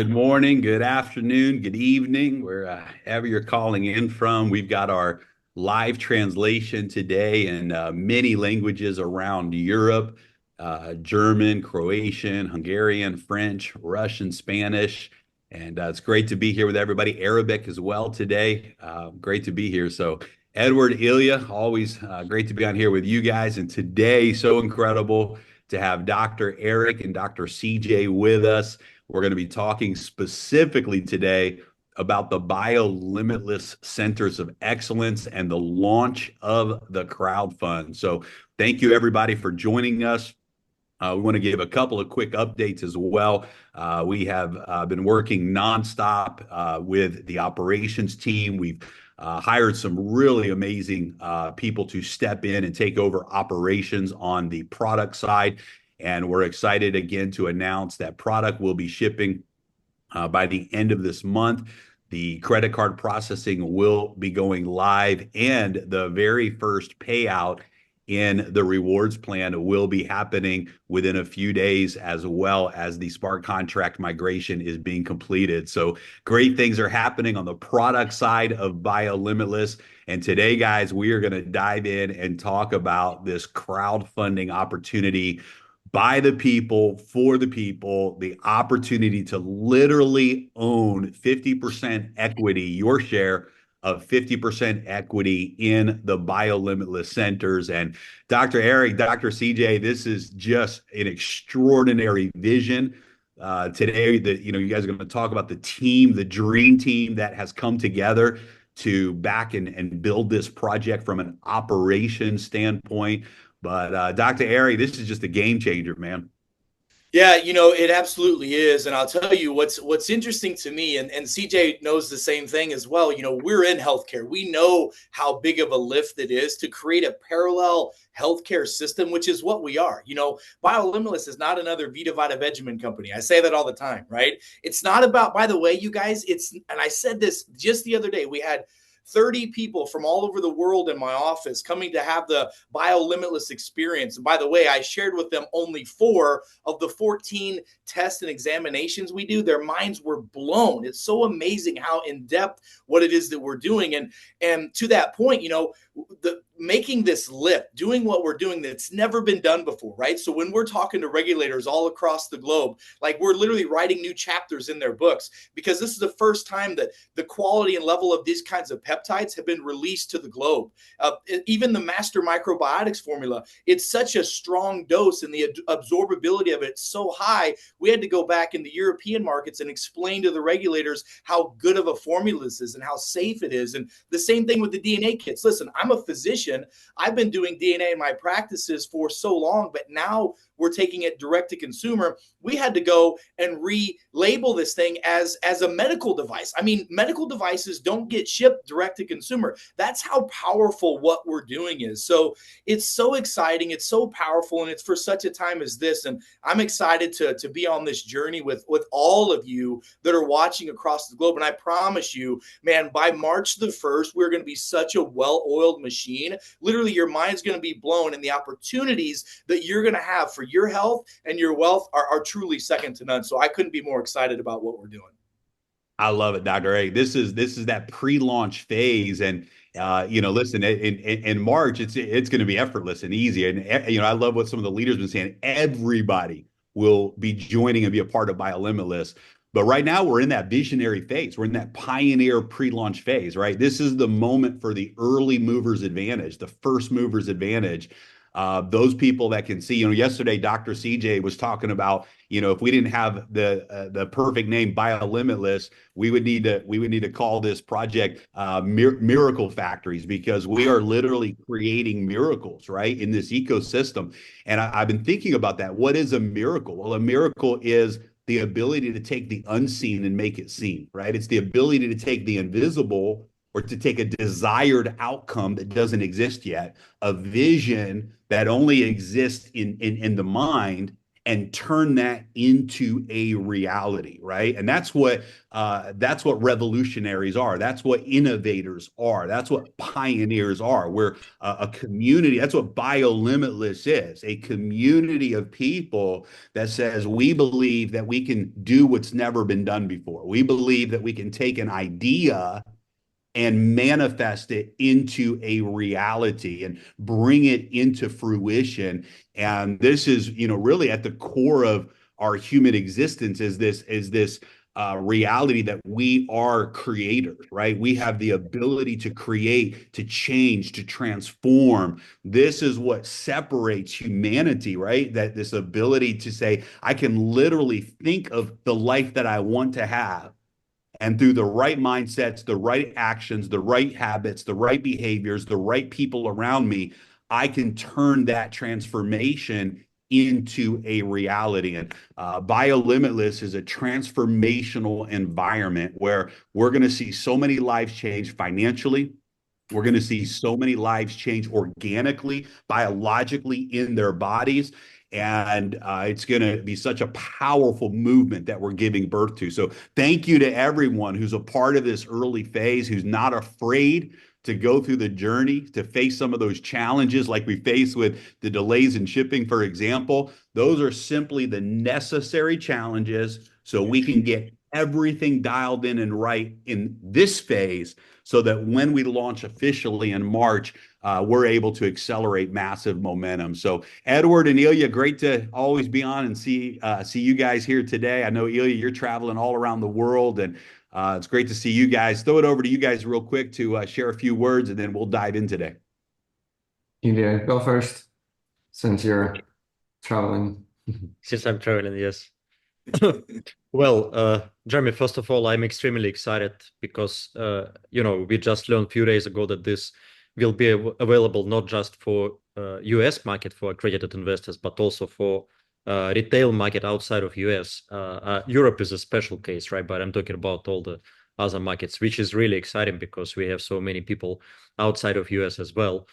Good morning, good afternoon, good evening, wherever you're calling in from. We've got our live translation today in many languages around Europe, German, Croatian, Hungarian, French, Russian, Spanish. And it's great to be here with everybody. Arabic as well today. Great to be here. So, Edward, Ilya, always great to be on here with you guys. And today, so incredible to have Dr. Eric and Dr. CJ with us. We're going to be talking specifically today about the Biolimitless Centers of Excellence and the launch of the crowd fund. So, thank you everybody for joining us. We want to give a couple of quick updates as well. We have been working nonstop with the operations team. We've hired some really amazing people to step in and take over operations on the product side. And we're excited again to announce that product will be shipping by the end of this month. The credit card processing will be going live, and the very first payout in the rewards plan will be happening within a few days, as well as the smart contract migration is being completed. So great things are happening on the product side of Biolimitless. And today, guys, we are going to dive in and talk about this crowdfunding opportunity by the people, for the people, the opportunity to literally own 50% equity, your share of 50% equity in the Biolimitless centers. And Dr. Eric, Dr. CJ, this is just an extraordinary vision. Today, that you guys are going to talk about the team, the dream team that has come together to back and build this project from an operations standpoint. But Dr. Airy, this is just a game changer, man. Yeah, it absolutely is. And I'll tell you what's interesting to me, and CJ knows the same thing as well. We're in healthcare. We know how big of a lift it is to create a parallel healthcare system, which is what we are. Biolimitless is not another Vita Vita Vegemin company. I say that all the time, right? It's not about, by the way, you guys, and I said this just the other day, we had 30 people from all over the world in my office coming to have the Biolimitless experience. And by the way, I shared with them only 4 of the 14 tests and examinations we do. Their minds were blown. It's so amazing how in depth what it is that we're doing. And to that point, making this lift, doing what we're doing that's never been done before, right? So when we're talking to regulators all across the globe, like we're literally writing new chapters in their books, because this is the first time that the quality and level of these kinds of peptides have been released to the globe. Even the master microbiotics formula, it's such a strong dose, and the absorbability of it's so high, we had to go back in the European markets and explain to the regulators how good of a formula this is and how safe it is. And the same thing with the DNA kits. Listen, I'm a physician. I've been doing DNA in my practices for so long, but now we're taking it direct to consumer. We had to go and relabel this thing as a medical device. I mean, medical devices don't get shipped direct to consumer. That's how powerful what we're doing is. So it's so exciting. It's so powerful. And it's for such a time as this. And I'm excited to be on this journey with all of you that are watching across the globe. And I promise you, man, by March the 1st, we're going to be such a well-oiled machine. Literally, your mind's going to be blown, and the opportunities that you're going to have for your health and your wealth are truly second to none. So I couldn't be more excited about what we're doing. I love it, Dr. A. This is that pre-launch phase, and listen, in March, it's going to be effortless and easy. And I love what some of the leaders have been saying. Everybody will be joining and be a part of Biolimitless. But right now, we're in that visionary phase. We're in that pioneer pre-launch phase, right? This is the moment for the early movers advantage, the first movers advantage. Those people that can see, yesterday, Dr. CJ was talking about, if we didn't have the perfect name Biolimitless, we would need to call this project Miracle Factories, because we are literally creating miracles, right, in this ecosystem. And I've been thinking about that. What is a miracle? Well, a miracle is the ability to take the unseen and make it seen, right? It's the ability to take the invisible, or to take a desired outcome that doesn't exist yet, a vision that only exists in the mind, and turn that into a reality, right? And that's what revolutionaries are. That's what innovators are. That's what pioneers are. We're a community. That's what Biolimitless is, a community of people that says we believe that we can do what's never been done before. We believe that we can take an idea and manifest it into a reality and bring it into fruition. And this is, really at the core of our human existence is this reality that we are creators, right? We have the ability to create, to change, to transform. This is what separates humanity, right? That this ability to say, I can literally think of the life that I want to have, and through the right mindsets, the right actions, the right habits, the right behaviors, the right people around me, I can turn that transformation into a reality. And Biolimitless is a transformational environment where we're going to see so many lives change financially. We're going to see so many lives change organically, biologically in their bodies. And it's going to be such a powerful movement that we're giving birth to. So, thank you to everyone who's a part of this early phase, who's not afraid to go through the journey, to face some of those challenges like we face with the delays in shipping, for example. Those are simply the necessary challenges so we can get everything dialed in and right in this phase so that when we launch officially in March, we're able to accelerate massive momentum. So, Edward and Ilya, great to always be on and see you guys here today. I know Ilya, you're traveling all around the world, and it's great to see you guys. Throw it over to you guys real quick to share a few words, and then we'll dive in today. Ilya, go first since you're traveling. Since I'm traveling, yes. Well, Jeremy, first of all, I'm extremely excited because, we just learned a few days ago that this will be available not just for US market for accredited investors, but also for retail market outside of US. Europe is a special case, right? But I'm talking about all the other markets, which is really exciting because we have so many people outside of US as well.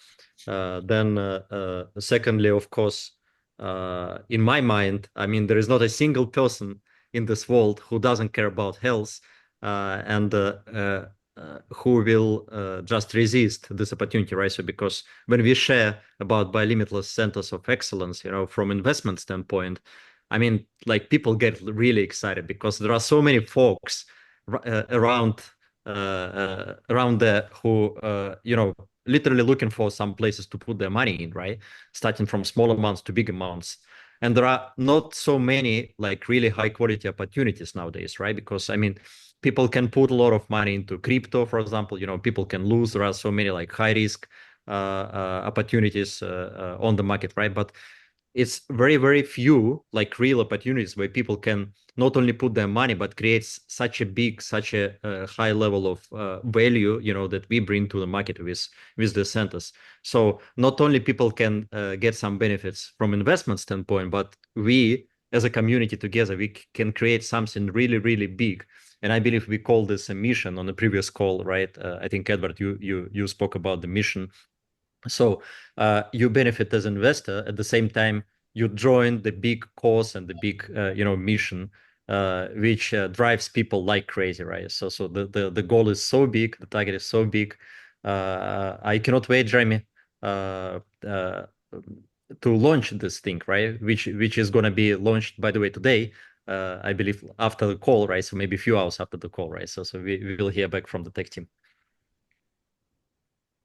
Then, secondly, of course, in my mind, I mean, there is not a single person in this world who doesn't care about health and who will just resist this opportunity, right? So because when we share about Biolimitless centers of excellence, from investment standpoint, I mean, like people get really excited because there are so many folks around there who, literally looking for some places to put their money in, right? Starting from small amounts to big amounts. And there are not so many like really high quality opportunities nowadays, right? Because I mean, people can put a lot of money into crypto, for example, people can lose. There are so many like high risk opportunities on the market, right? But it's very, very few like real opportunities where people can not only put their money, but creates such a high level of value, that we bring to the market with the centers. So not only people can get some benefits from investment standpoint, but we as a community together, we can create something really, really big. And I believe we called this a mission on the previous call, right? I think Edward, you spoke about the mission. So you benefit as an investor at the same time you join the big cause and the big mission, which drives people like crazy, right? So the goal is so big, the target is so big. I cannot wait, Jeremy, to launch this thing, right? Which is going to be launched, by the way, today. I believe after the call, right? So maybe a few hours after the call, right? So we will hear back from the tech team.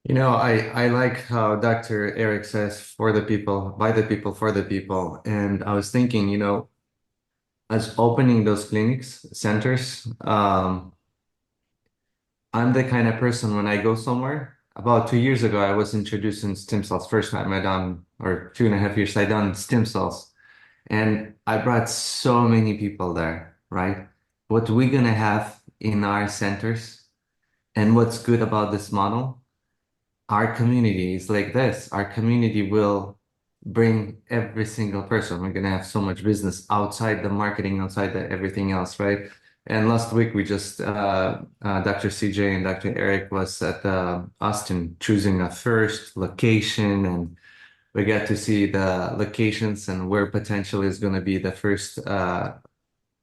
I like how Dr. Eric says for the people, by the people, for the people. And I was thinking, as opening those clinics, centers, I'm the kind of person when I go somewhere. About 2 years ago, I was introduced in stem cells. First time I done, or 2.5 years, I done stem cells. And I brought so many people there, right? What we're gonna have in our centers and what's good about this model, our community is like this. Our community will bring every single person. We're gonna have so much business outside the marketing, outside the everything else, right? And last week we just Dr. CJ and Dr. Eric was at Austin choosing a first location, and we get to see the locations and where potentially is going to be the first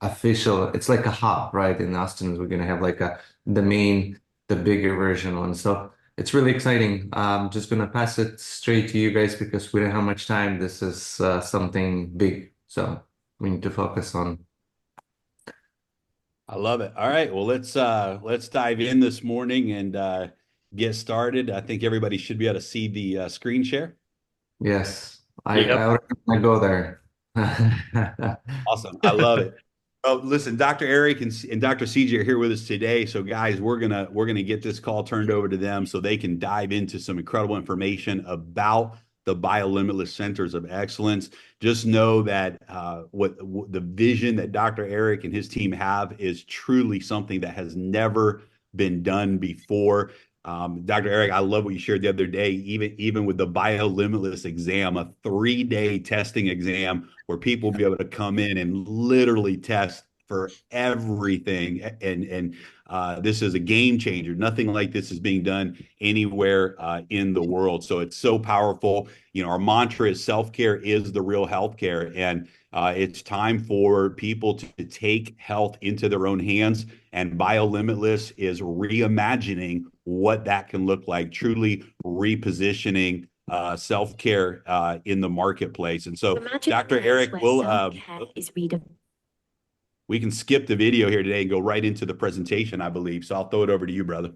official. It's like a hub, right? In Austin, we're going to have like the bigger version one. So it's really exciting. I'm just going to pass it straight to you guys because we don't have much time. This is something big, so we need to focus on. I love it. All right, well let's dive in this morning and get started. I think everybody should be able to see the screen share. Yes, I Yep. already want to go there. Awesome. I love it. Oh, listen, Dr. Eric and Dr. CJ are here with us today. So guys, we're gonna get this call turned over to them so they can dive into some incredible information about the Biolimitless Centers of Excellence. Just know that what the vision that Dr. Eric and his team have is truly something that has never been done before. Dr. Eric, I love what you shared the other day, even with the Biolimitless exam, a 3-day testing exam where people will be able to come in and literally test for everything. And this is a game changer. Nothing like this is being done anywhere in the world. So it's so powerful. You know, our mantra is self-care is the real healthcare. And it's time for people to take health into their own hands. And Biolimitless is reimagining what that can look like, truly repositioning self-care in the marketplace. And so, Dr. Eric, we can skip the video here today and go right into the presentation, I believe. So I'll throw it over to you, brother.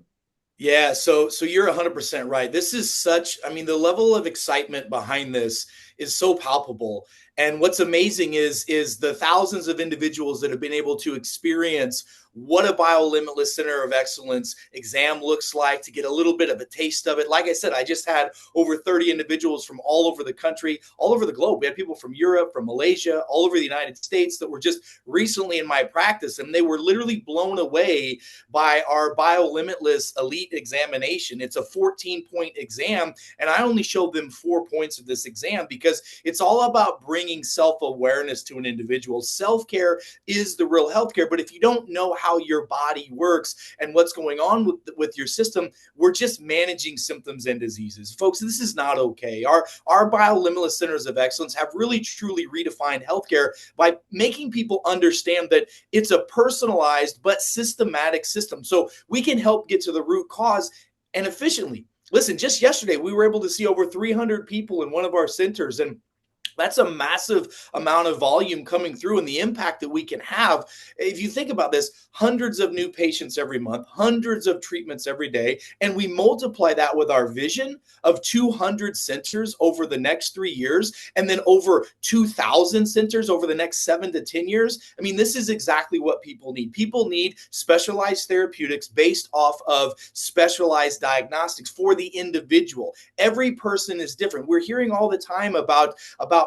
Yeah, so you're 100% right. This is such, I mean, the level of excitement behind this is so palpable. And what's amazing is the thousands of individuals that have been able to experience what a Biolimitless Center of Excellence exam looks like, to get a little bit of a taste of it. Like I said, I just had over 30 individuals from all over the country, all over the globe. We had people from Europe, from Malaysia, all over the United States that were just recently in my practice, and they were literally blown away by our Biolimitless Elite examination. It's a 14-point exam, and I only showed them 4 points of this exam because it's all about bringing self-awareness to an individual. Self-care is the real healthcare, but if you don't know how your body works and what's going on with your system, we're just managing symptoms and diseases. Folks, this is not okay. Our Biolimitless Centers of Excellence have really truly redefined healthcare by making people understand that it's a personalized but systematic system. So we can help get to the root cause and efficiently. Listen, just yesterday, we were able to see over 300 people in one of our centers, and that's a massive amount of volume coming through, and the impact that we can have. If you think about this, hundreds of new patients every month, hundreds of treatments every day, and we multiply that with our vision of 200 centers over the next 3 years, and then over 2,000 centers over the next 7 to 10 years. I mean, this is exactly what people need. People need specialized therapeutics based off of specialized diagnostics for the individual. Every person is different. We're hearing all the time about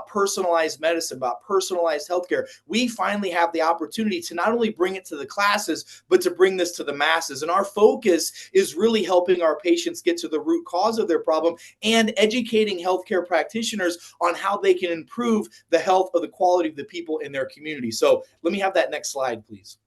personalized medicine, about personalized healthcare. We finally have the opportunity to not only bring it to the classes, but to bring this to the masses. And our focus is really helping our patients get to the root cause of their problem and educating healthcare practitioners on how they can improve the health of the quality of the people in their community. So let me have that next slide, please.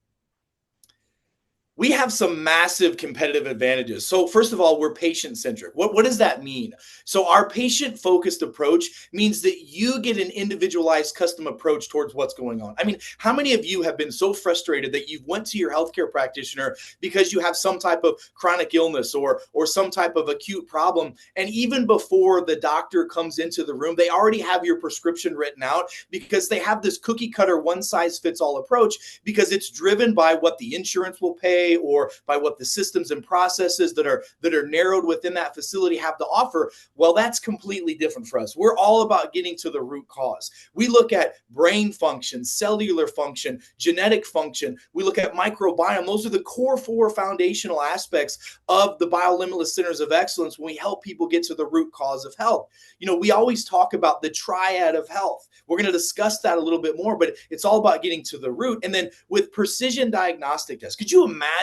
We have some massive competitive advantages. So first of all, we're patient-centric. What does that mean? So our patient-focused approach means that you get an individualized custom approach towards what's going on. I mean, how many of you have been so frustrated that you've went to your healthcare practitioner because you have some type of chronic illness or some type of acute problem, and even before the doctor comes into the room, they already have your prescription written out because they have this cookie-cutter one-size-fits-all approach because it's driven by what the insurance will pay or by what the systems and processes that are narrowed within that facility have to offer. Well, that's completely different for us. We're all about getting to the root cause. We look at brain function, cellular function, genetic function. We look at microbiome. Those are the core 4 foundational aspects of the Biolimitless Centers of Excellence when we help people get to the root cause of health. You know, we always talk about the triad of health. We're going to discuss that a little bit more, but it's all about getting to the root. And then with precision diagnostic tests, could you imagine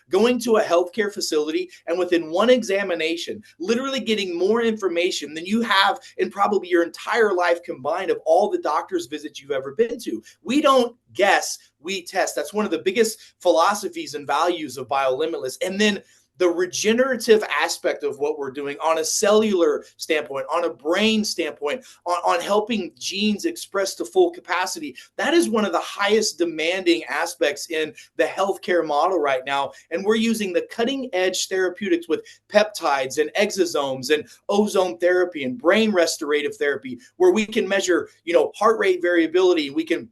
going to a healthcare facility and within one examination, literally getting more information than you have in probably your entire life combined of all the doctor's visits you've ever been to? We don't guess, we test. That's one of the biggest philosophies and values of Biolimitless. And then the regenerative aspect of what we're doing on a cellular standpoint, on a brain standpoint, on helping genes express to full capacity, that is one of the highest demanding aspects in the healthcare model right now. And we're using the cutting edge therapeutics with peptides and exosomes and ozone therapy and brain restorative therapy, where we can measure, heart rate variability. We can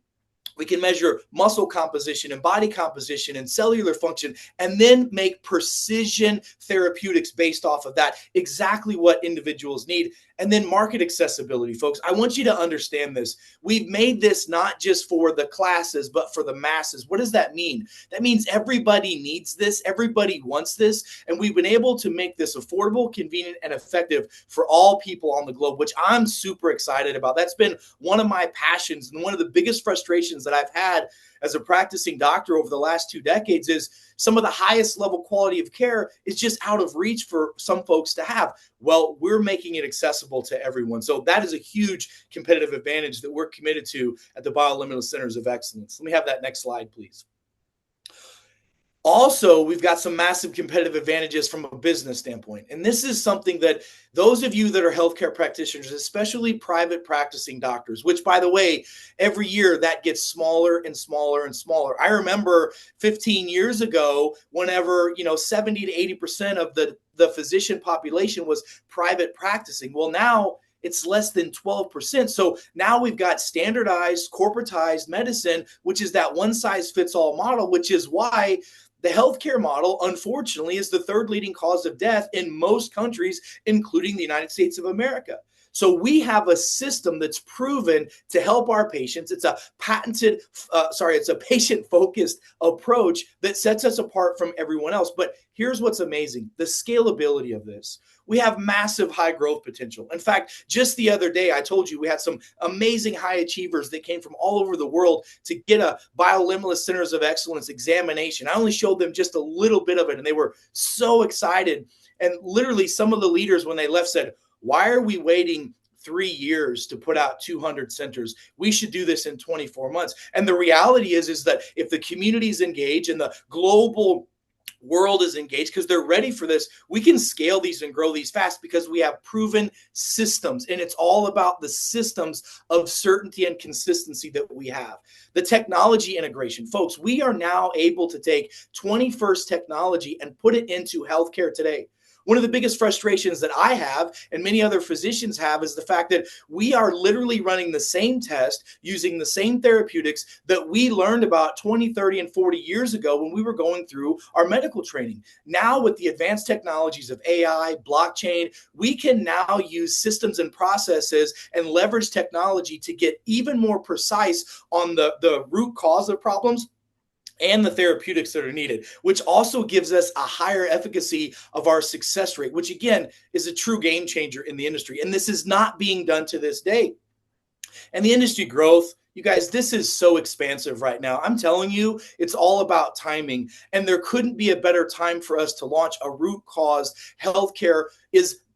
measure muscle composition and body composition and cellular function, and then make precision therapeutics based off of that, exactly what individuals need. And then market accessibility, folks. I want you to understand this. We've made this not just for the classes, but for the masses. What does that mean? That means everybody needs this. Everybody wants this. And we've been able to make this affordable, convenient, and effective for all people on the globe, which I'm super excited about. That's been one of my passions and one of the biggest frustrations that I've had as a practicing doctor over the last 2 decades is some of the highest level quality of care is just out of reach for some folks to have. Well, we're making it accessible to everyone. So that is a huge competitive advantage that we're committed to at the Biolimitless Centers of Excellence. Let me have that next slide, please. Also, we've got some massive competitive advantages from a business standpoint. And this is something that those of you that are healthcare practitioners, especially private practicing doctors, which, by the way, every year that gets smaller and smaller and smaller. I remember 15 years ago, whenever 70 to 80% of the physician population was private practicing. Well, now it's less than 12%. So now we've got standardized, corporatized medicine, which is that one size fits all model, which is why the healthcare model, unfortunately, is the third leading cause of death in most countries, including the United States of America. So we have a system that's proven to help our patients. It's a patented, it's a patient-focused approach that sets us apart from everyone else. But here's what's amazing, the scalability of this. We have massive high growth potential. In fact, just the other day, I told you we had some amazing high achievers that came from all over the world to get a Biolimitless Centers of Excellence examination. I only showed them just a little bit of it, and they were so excited. And literally some of the leaders, when they left, said, why are we waiting 3 years to put out 200 centers? We should do this in 24 months. And the reality is that if the community is engaged and the global world is engaged, because they're ready for this, we can scale these and grow these fast because we have proven systems. And it's all about the systems of certainty and consistency that we have. The technology integration, folks, we are now able to take 21st technology and put it into healthcare today. One of the biggest frustrations that I have and many other physicians have is the fact that we are literally running the same test using the same therapeutics that we learned about 20, 30, and 40 years ago when we were going through our medical training. Now, with the advanced technologies of AI, blockchain, we can now use systems and processes and leverage technology to get even more precise on the root cause of problems and the therapeutics that are needed, which also gives us a higher efficacy of our success rate, which again is a true game changer in the industry. And this is not being done to this day. And the industry growth, you guys, this is so expansive right now. I'm telling you, it's all about timing. And there couldn't be a better time for us to launch a root cause healthcare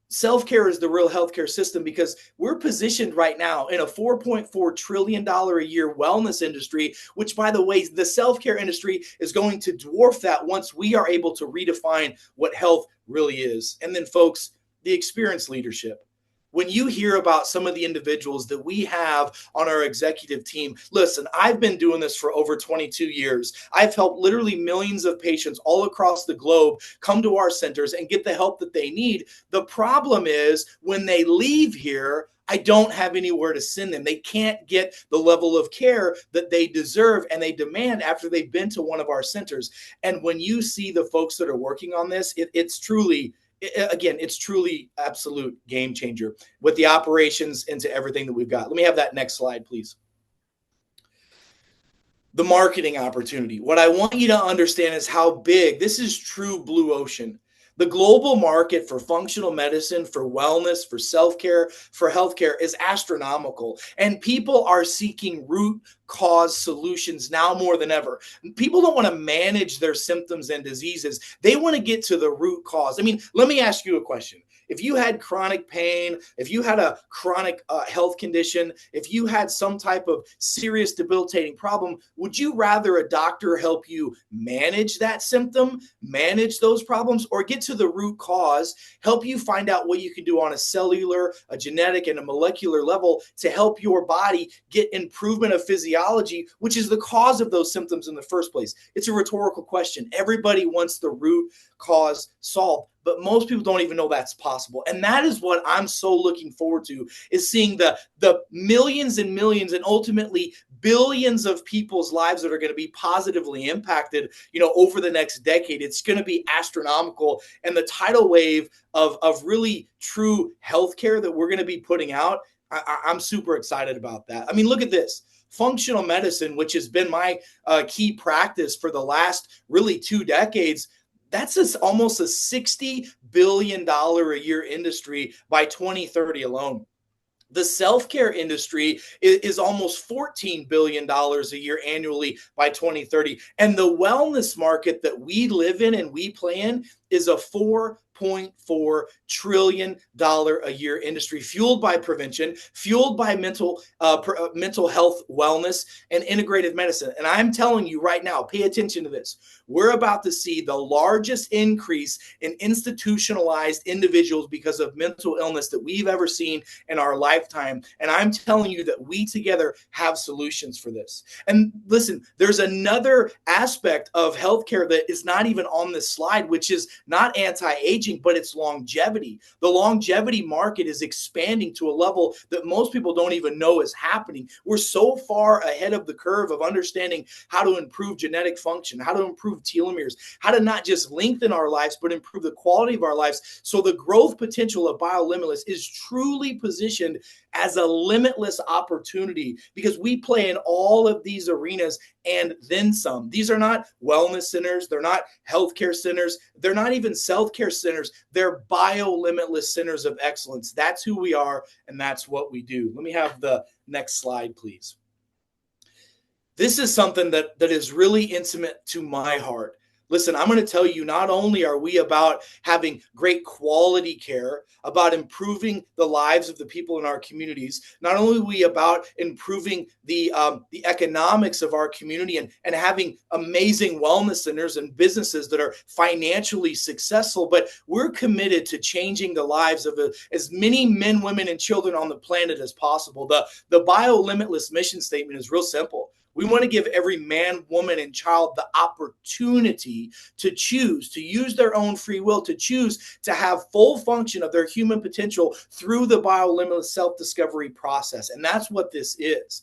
self-care is the real healthcare system, because we're positioned right now in a $4.4 trillion a year wellness industry, which, by the way, the self-care industry is going to dwarf that once we are able to redefine what health really is. And then, folks, the experienced leadership. When you hear about some of the individuals that we have on our executive team, listen, I've been doing this for over 22 years. I've helped literally millions of patients all across the globe come to our centers and get the help that they need. The problem is when they leave here, I don't have anywhere to send them. They can't get the level of care that they deserve and they demand after they've been to one of our centers. And when you see the folks that are working on this, it's truly absolute game changer with the operations into everything that we've got. Let me have that next slide, please. The marketing opportunity. What I want you to understand is how big this is. True blue ocean. The global market for functional medicine, for wellness, for self-care, for healthcare is astronomical. And people are seeking root cause solutions now more than ever. People don't want to manage their symptoms and diseases. They want to get to the root cause. I mean, let me ask you a question. If you had chronic pain, if you had a chronic health condition, if you had some type of serious debilitating problem, would you rather a doctor help you manage that symptom, manage those problems, or get to the root cause, help you find out what you can do on a cellular, a genetic, and a molecular level to help your body get improvement of physiology, which is the cause of those symptoms in the first place? It's a rhetorical question. Everybody wants the root cause solved, but most people don't even know that's possible. And that is what I'm so looking forward to, is seeing the millions and millions and ultimately billions of people's lives that are going to be positively impacted, over the next decade. It's going to be astronomical. And the tidal wave of really true healthcare that we're going to be putting out, I'm super excited about that. I mean, look at this. Functional medicine, which has been my key practice for the last really 2 decades, that's almost a $60 billion a year industry by 2030 alone. The self-care industry is almost $14 billion a year annually by 2030. And the wellness market that we live in and we play in is a $4.4 trillion a year industry, fueled by prevention, fueled by mental health, wellness, and integrative medicine. And I'm telling you right now, pay attention to this. We're about to see the largest increase in institutionalized individuals because of mental illness that we've ever seen in our lifetime. And I'm telling you that we together have solutions for this. And listen, there's another aspect of healthcare that is not even on this slide, which is not anti-aging, but it's longevity. The longevity market is expanding to a level that most people don't even know is happening. We're so far ahead of the curve of understanding how to improve genetic function, how to improve telomeres, how to not just lengthen our lives, but improve the quality of our lives. So the growth potential of Biolimitless is truly positioned as a limitless opportunity, because we play in all of these arenas and then some. These are not wellness centers. They're not healthcare centers. They're not even self-care centers. They're Biolimitless centers of excellence. That's who we are, and that's what we do. Let me have the next slide, please. This is something that is really intimate to my heart. Listen, I'm going to tell you, not only are we about having great quality care, about improving the lives of the people in our communities, not only are we about improving the economics of our community and having amazing wellness centers and businesses that are financially successful, but we're committed to changing the lives of as many men, women, and children on the planet as possible. The Biolimitless mission statement is real simple. We want to give every man, woman, and child the opportunity to choose, to use their own free will, to choose to have full function of their human potential through the Biolimitless self-discovery process. And that's what this is.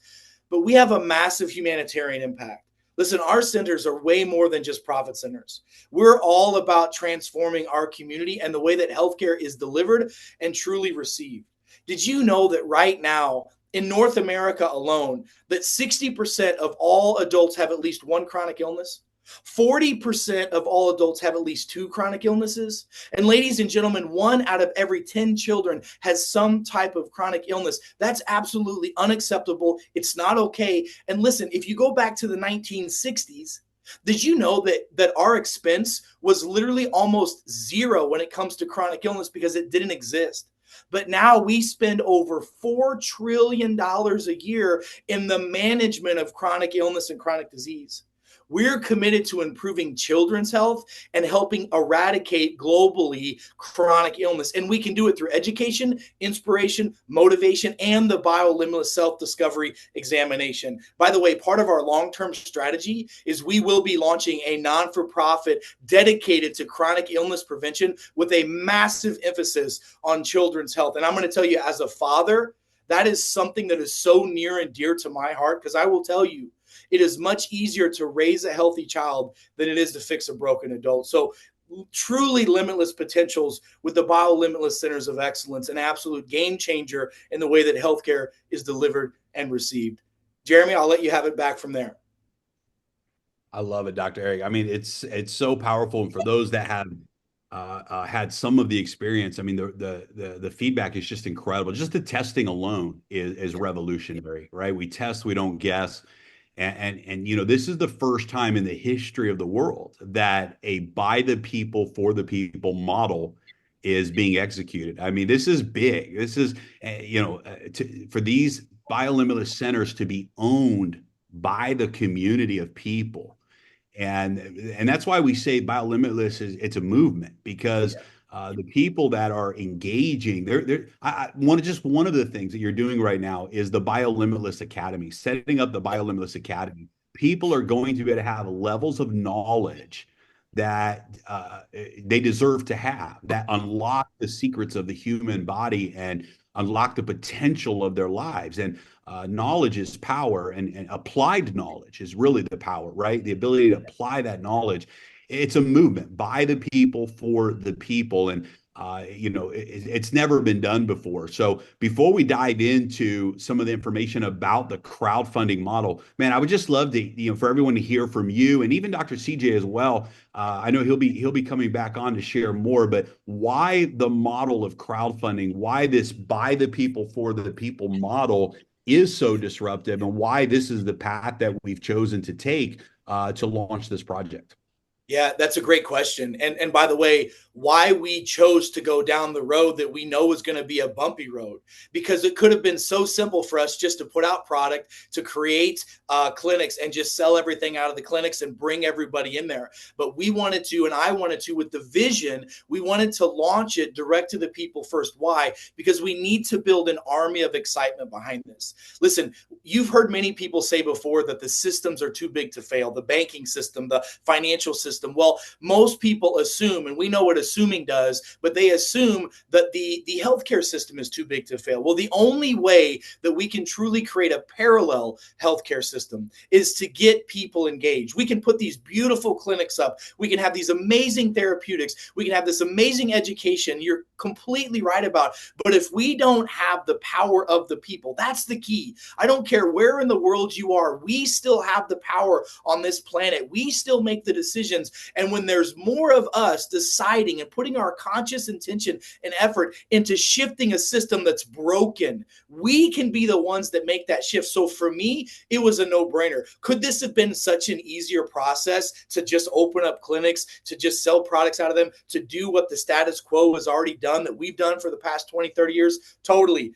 But we have a massive humanitarian impact. Listen, our centers are way more than just profit centers. We're all about transforming our community and the way that healthcare is delivered and truly received. Did you know that right now, in North America alone, that 60% of all adults have at least one chronic illness? 40% of all adults have at least 2 chronic illnesses. And ladies and gentlemen, 1 out of every 10 children has some type of chronic illness. That's absolutely unacceptable. It's not okay. And listen, if you go back to the 1960s, did you know that our expense was literally almost zero when it comes to chronic illness because it didn't exist? But now we spend over $4 trillion a year in the management of chronic illness and chronic disease. We're committed to improving children's health and helping eradicate globally chronic illness. And we can do it through education, inspiration, motivation, and the Biolimitless self-discovery examination. By the way, part of our long-term strategy is we will be launching a non-for-profit dedicated to chronic illness prevention with a massive emphasis on children's health. And I'm going to tell you, as a father, that is something that is so near and dear to my heart, because I will tell you, it is much easier to raise a healthy child than it is to fix a broken adult. So truly limitless potentials with the Biolimitless Centers of Excellence, an absolute game changer in the way that healthcare is delivered and received. Jeremy, I'll let you have it back from there. I love it, Dr. Eric. I mean, it's so powerful. And for those that have had some of the experience, I mean, the feedback is just incredible. Just the testing alone is revolutionary, right? We test, we don't guess. And this is the first time in the history of the world that a by the people for the people model is being executed. I mean, this is big. This is, for these biolimitless centers to be owned by the community of people. And that's why we say Biolimitless is it's a movement because the people that are engaging, one of the things that you're doing right now is the Biolimitless Academy, setting up the Biolimitless Academy. People are going to be able to have levels of knowledge that they deserve to have, that unlock the secrets of the human body and unlock the potential of their lives. And knowledge is power, and applied knowledge is really the power, right? The ability to apply that knowledge. It's a movement by the people for the people. And it's never been done before. So before we dive into some of the information about the crowdfunding model, man, I would just love to, for everyone to hear from you and even Dr. CJ as well. I know he'll be coming back on to share more, but why the model of crowdfunding, why this by the people for the people model is so disruptive, and why this is the path that we've chosen to take to launch this project. Yeah, that's a great question. And by the way, why we chose to go down the road that we know is going to be a bumpy road, because it could have been so simple for us just to put out product, to create clinics and just sell everything out of the clinics and bring everybody in there. But we wanted to, and I wanted to, with the vision, we wanted to launch it direct to the people first. Why? Because we need to build an army of excitement behind this. Listen, you've heard many people say before that the systems are too big to fail, the banking system, the financial system. Well, most people assume, and we know what assuming does, but they assume that the healthcare system is too big to fail. Well, the only way that we can truly create a parallel healthcare system is to get people engaged. We can put these beautiful clinics up. We can have these amazing therapeutics. We can have this amazing education. You're completely right about. But if we don't have the power of the people, that's the key. I don't care where in the world you are. We still have the power on this planet. We still make the decisions. And when there's more of us deciding and putting our conscious intention and effort into shifting a system that's broken, we can be the ones that make that shift. So for me, it was a no-brainer. Could this have been such an easier process to just open up clinics, to just sell products out of them, to do what the status quo has already done, that we've done for the past 20, 30 years? Totally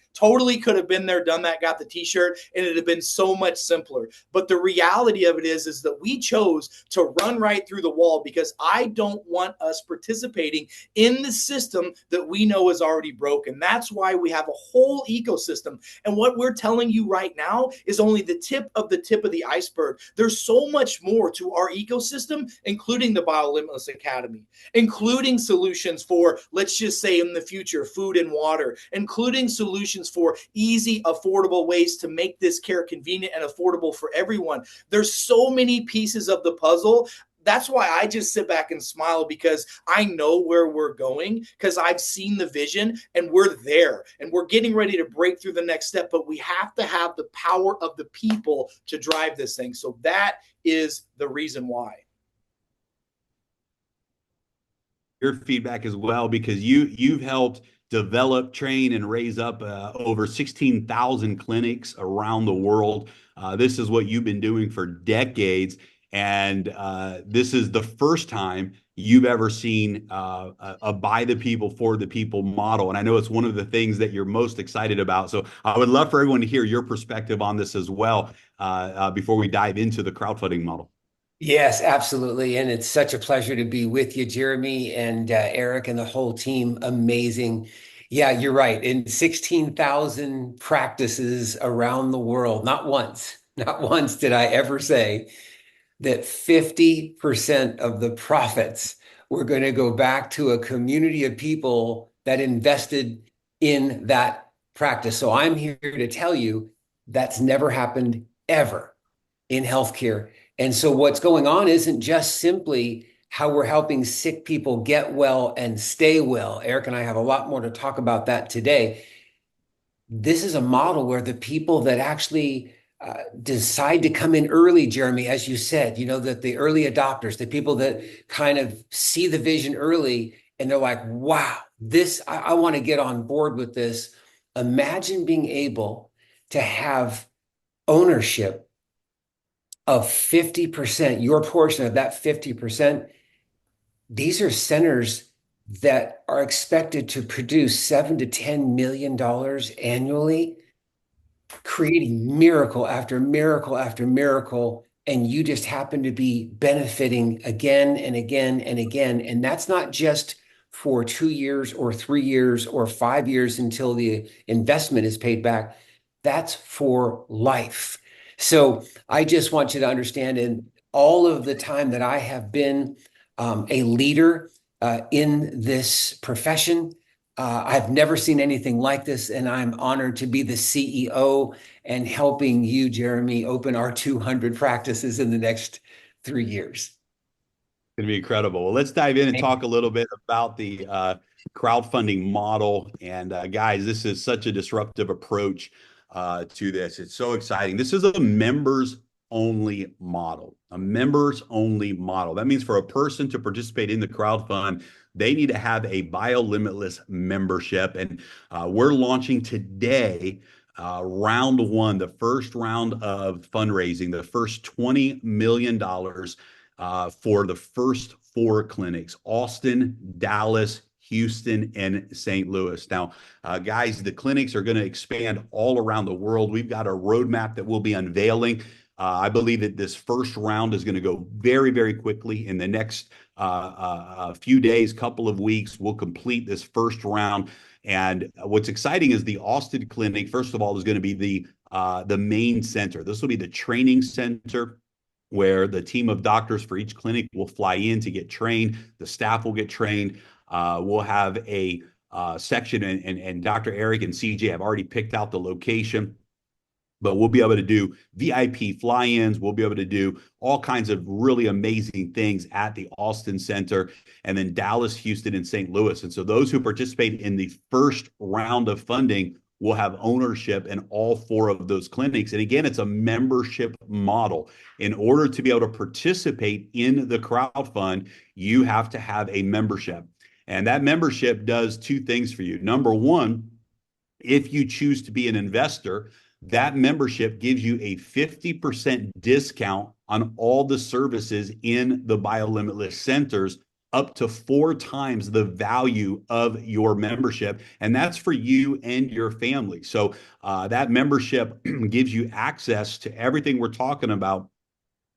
could have been there, done that, got the t-shirt, and it'd have been so much simpler. But the reality of it is that we chose to run right through the wall, because I don't want us participating in the system that we know is already broken. That's why we have a whole ecosystem. And what we're telling you right now is only the tip of the iceberg. There's so much more to our ecosystem, including the Biolimitless Academy, including solutions for, let's just say in the future, food and water, including solutions for easy, affordable ways to make this care convenient and affordable for everyone. There's so many pieces of the puzzle. That's why I just sit back and smile, because I know where we're going, because I've seen the vision and we're there and we're getting ready to break through the next step. But we have to have the power of the people to drive this thing. So that is the reason why. Your feedback as well, because you've helped develop, train, and raise up over 16,000 clinics around the world. This is what you've been doing for decades. And this is the first time you've ever seen a by the people for the people model. And I know it's one of the things that you're most excited about. So I would love for everyone to hear your perspective on this as well before we dive into the crowdfunding model. Yes, absolutely. And it's such a pleasure to be with you, Jeremy and Eric and the whole team. Amazing. Yeah, you're right. In 16,000 practices around the world, not once did I ever say that 50% of the profits were going to go back to a community of people that invested in that practice. So I'm here to tell you that's never happened ever in healthcare. And so what's going on isn't just simply how we're helping sick people get well and stay well. Eric and I have a lot more to talk about that today. This is a model where the people that actually decide to come in early, Jeremy, as you said, that the early adopters, the people that kind of see the vision early and they're like, wow, I want to get on board with this. Imagine being able to have ownership of 50%, your portion of that 50%. These are centers that are expected to produce $7 to $10 million annually, creating miracle after miracle after miracle, and you just happen to be benefiting again and again and again. And that's not just for 2 years or 3 years or 5 years until the investment is paid back. That's for life. So I just want you to understand, in all of the time that I have been a leader in this profession, I've never seen anything like this, and I'm honored to be the CEO and helping you, Jeremy, open our 200 practices in the next 3 years. Going to be incredible. Well, let's dive in and talk a little bit about the crowdfunding model. And guys, this is such a disruptive approach to this. It's so exciting. This is a members only model, a members only model. That means for a person to participate in the crowdfund, they need to have a Biolimitless membership. And we're launching today round one, the first round of fundraising, the first $20 million for the first four clinics: Austin, Dallas, Houston, and St. Louis. Now, guys, the clinics are going to expand all around the world. We've got a roadmap that we'll be unveiling. I believe that this first round is going to go very, very quickly. In the next few days, couple of weeks, we'll complete this first round. And what's exciting is the Austin clinic, first of all, is going to be the main center. This will be the training center where the team of doctors for each clinic will fly in to get trained. The staff will get trained. We'll have a section, and Dr. Eric and CJ have already picked out the location. But we'll be able to do VIP fly-ins. We'll be able to do all kinds of really amazing things at the Austin Center, and then Dallas, Houston, and St. Louis. And so those who participate in the first round of funding will have ownership in all four of those clinics. And again, it's a membership model. In order to be able to participate in the crowdfund, you have to have a membership. And that membership does two things for you. Number one, if you choose to be an investor, that membership gives you a 50% discount on all the services in the Biolimitless centers, up to 4 times the value of your membership. And that's for you and your family. So that membership gives you access to everything we're talking about,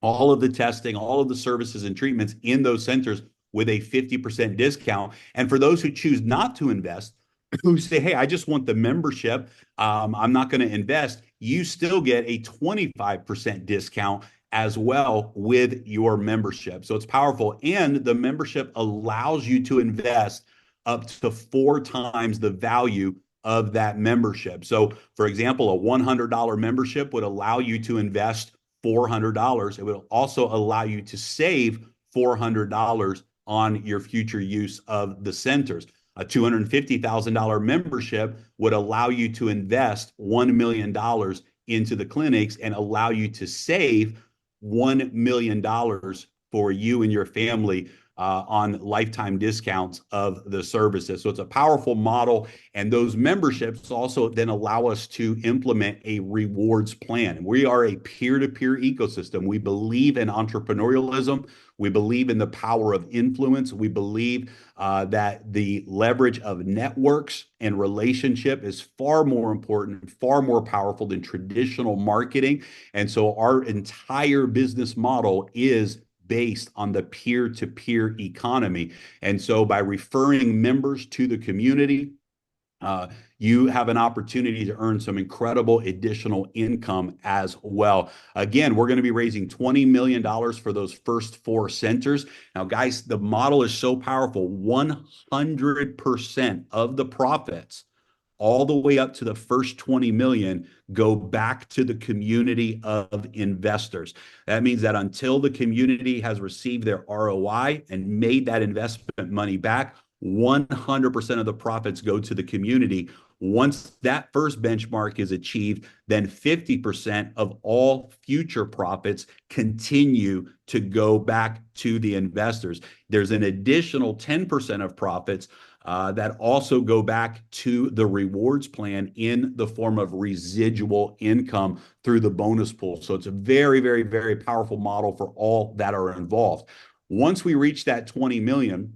all of the testing, all of the services and treatments in those centers with a 50% discount. And for those who choose not to invest, who say, hey, I just want the membership, I'm not going to invest, you still get a 25% discount as well with your membership. So it's powerful. And the membership allows you to invest up to 4 times the value of that membership. So, for example, a $100 membership would allow you to invest $400. It would also allow you to save $400 on your future use of the centers. A $250,000 membership would allow you to invest $1 million into the clinics and allow you to save $1 million for you and your family on lifetime discounts of the services. So it's a powerful model. And those memberships also then allow us to implement a rewards plan. We are a peer-to-peer ecosystem. We believe in entrepreneurialism. We believe in the power of influence. We believe that the leverage of networks and relationship is far more important, far more powerful than traditional marketing. And so our entire business model is based on the peer-to-peer economy. And so by referring members to the community, you have an opportunity to earn some incredible additional income as well. Again, we're going to be raising $20 million for those first four centers. Now, guys, the model is so powerful. 100% of the profits, all the way up to the first 20 million, go back to the community of investors. That means that until the community has received their ROI and made that investment money back, 100% of the profits go to the community. Once that first benchmark is achieved, then 50% of all future profits continue to go back to the investors. There's an additional 10% of profits that also go back to the rewards plan in the form of residual income through the bonus pool. So it's a very, very, very powerful model for all that are involved. Once we reach that 20 million,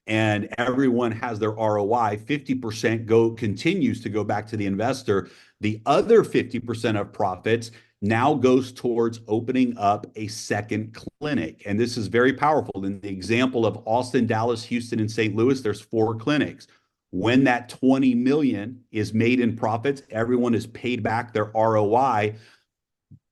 and everyone has their ROI, 50% continues to go back to the investor. The other 50% of profits now goes towards opening up a second clinic. And this is very powerful. In the example of Austin, Dallas, Houston, and St. Louis, there's 4 clinics. When that 20 million is made in profits, everyone is paid back their ROI.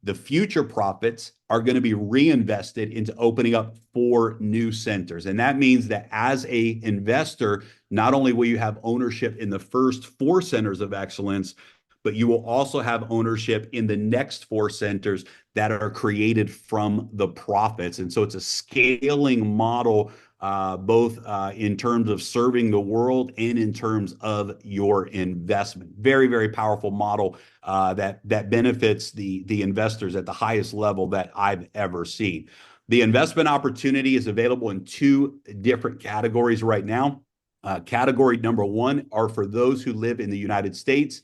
The future profits are going to be reinvested into opening up 4 new centers. And that means that as a investor, not only will you have ownership in the first 4 centers of excellence, but you will also have ownership in the next 4 centers that are created from the profits. And so it's a scaling model, both in terms of serving the world and in terms of your investment. Very, very powerful model that benefits the investors at the highest level that I've ever seen. The investment opportunity is available in 2 different categories right now. Category number 1 are for those who live in the United States,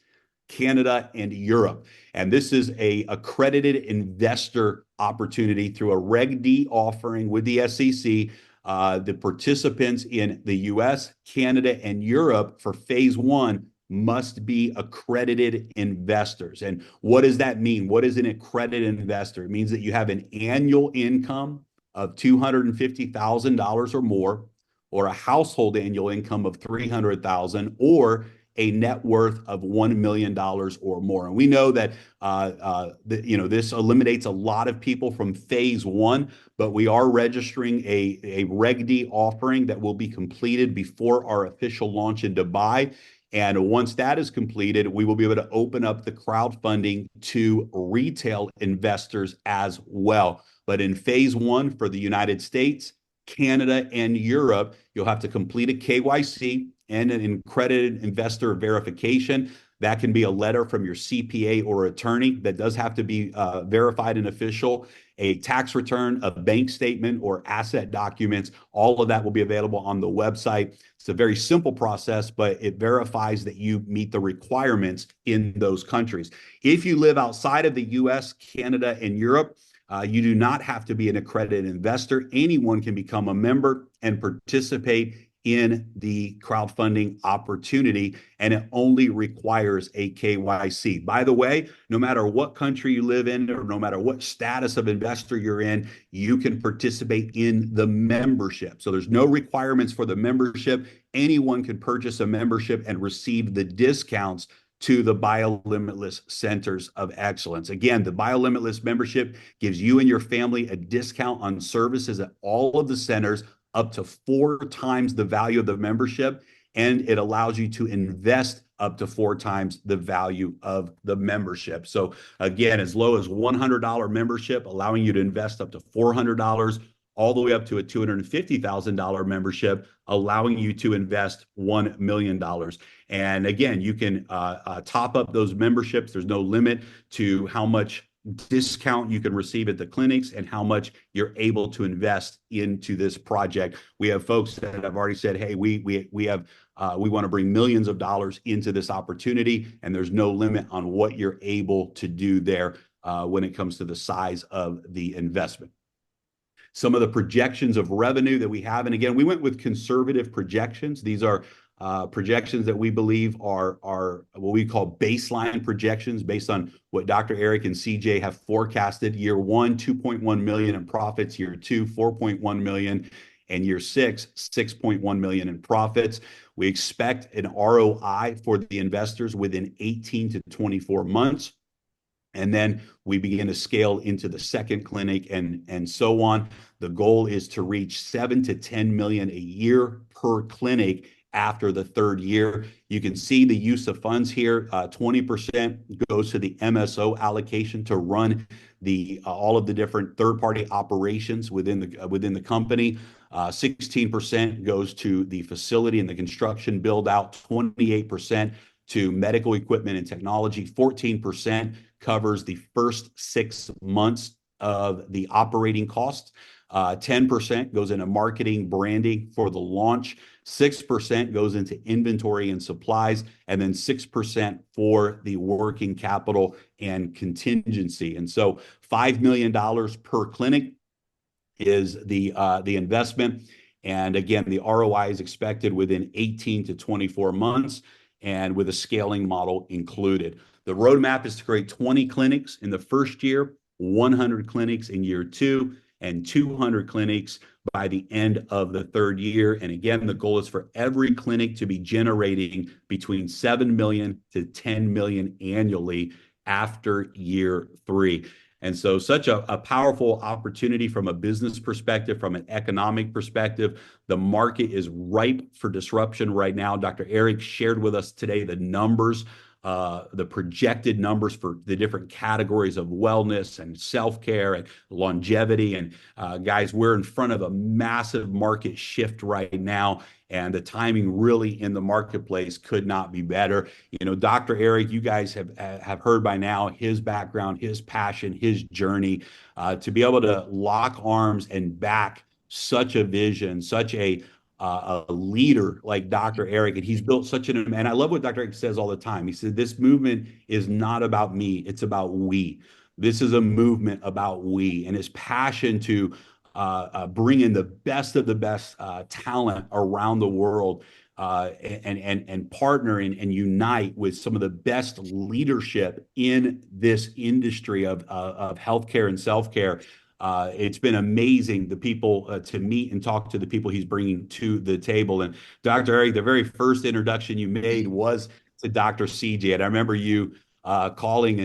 Canada, and Europe. And this is a accredited investor opportunity through a Reg D offering with the SEC. The participants in the US, Canada, and Europe for phase 1 must be accredited investors. And what does that mean? What is an accredited investor? It means that you have an annual income of $250,000 or more, or a household annual income of $300,000, or a net worth of $1 million or more. And we know that this eliminates a lot of people from phase 1, but we are registering a Reg D offering that will be completed before our official launch in Dubai. And once that is completed, we will be able to open up the crowdfunding to retail investors as well. But in phase 1 for the United States, Canada, and Europe, you'll have to complete a KYC and an accredited investor verification. That can be a letter from your CPA or attorney that does have to be verified and official, a tax return, a bank statement, or asset documents. All of that will be available on the website. It's a very simple process, but it verifies that you meet the requirements in those countries. If you live outside of the US, Canada, and Europe, you do not have to be an accredited investor. Anyone can become a member and participate in the crowdfunding opportunity, and it only requires a KYC. By the way, no matter what country you live in, or no matter what status of investor you're in, you can participate in the membership. So there's no requirements for the membership. Anyone can purchase a membership and receive the discounts to the Biolimitless Centers of Excellence. Again, the Biolimitless membership gives you and your family a discount on services at all of the centers, up to 4 times the value of the membership, and it allows you to invest up to 4 times the value of the membership. So again, as low as $100 membership, allowing you to invest up to $400, all the way up to a $250,000 membership, allowing you to invest $1 million. And again, you can top up those memberships. There's no limit to how much discount you can receive at the clinics and how much you're able to invest into this project. We have folks that have already said, hey, we want to bring millions of dollars into this opportunity, and there's no limit on what you're able to do there when it comes to the size of the investment. Some of the projections of revenue that we have, and again, we went with conservative projections. These are projections that we believe are what we call baseline projections based on what Dr. Eric and CJ have forecasted. Year 1, 2.1 million in profits. Year 2, 4.1 million. And year 6, 6.1 million in profits. We expect an ROI for the investors within 18 to 24 months. And then we begin to scale into the second clinic and so on. The goal is to reach 7 to 10 million a year per clinic after the 3rd year. You can see the use of funds here. 20% goes to the MSO allocation to run all of the different third-party operations within the company. 16% goes to the facility and the construction build out. 28% to medical equipment and technology. 14% covers the first 6 months of the operating costs. 10% goes into marketing, branding for the launch. 6% goes into inventory and supplies, and then 6% for the working capital and contingency. And so $5 million per clinic is the investment. And again, the ROI is expected within 18 to 24 months and with a scaling model included. The roadmap is to create 20 clinics in the first year, 100 clinics in year two, and 200 clinics by the end of the third year. And again, the goal is for every clinic to be generating between 7 million to 10 million annually after year three. And so such a powerful opportunity from a business perspective, from an economic perspective. The market is ripe for disruption right now. Dr. Eric shared with us today the numbers, the projected numbers for the different categories of wellness and self-care and longevity. And guys, we're in front of a massive market shift right now. And the timing really in the marketplace could not be better. You know, Dr. Eric, you guys have heard by now his background, his passion, his journey, to be able to lock arms and back such a vision, such a leader like Dr. Eric, and he's built such an, and I love what Dr. Eric says all the time. He said, this movement is not about me, it's about we. This is a movement about we, and his passion to bring in the best of the best talent around the world, and partner and unite with some of the best leadership in this industry of healthcare and self-care. It's been amazing, the people to meet and talk to the people he's bringing to the table. And Dr. Eric, the very first introduction you made was to Dr. CJ. And I remember you calling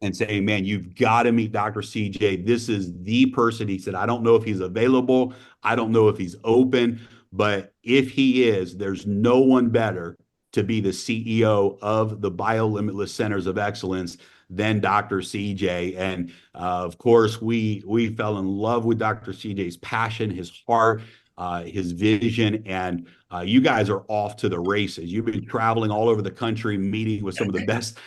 and saying, man, you've got to meet Dr. CJ. This is the person. He said, I don't know if he's available. I don't know if he's open, but if he is, there's no one better to be the CEO of the Biolimitless Centers of Excellence than Dr. CJ. And of course, we fell in love with Dr. CJ's passion, his heart, his vision, and you guys are off to the races. You've been traveling all over the country, meeting with some of the best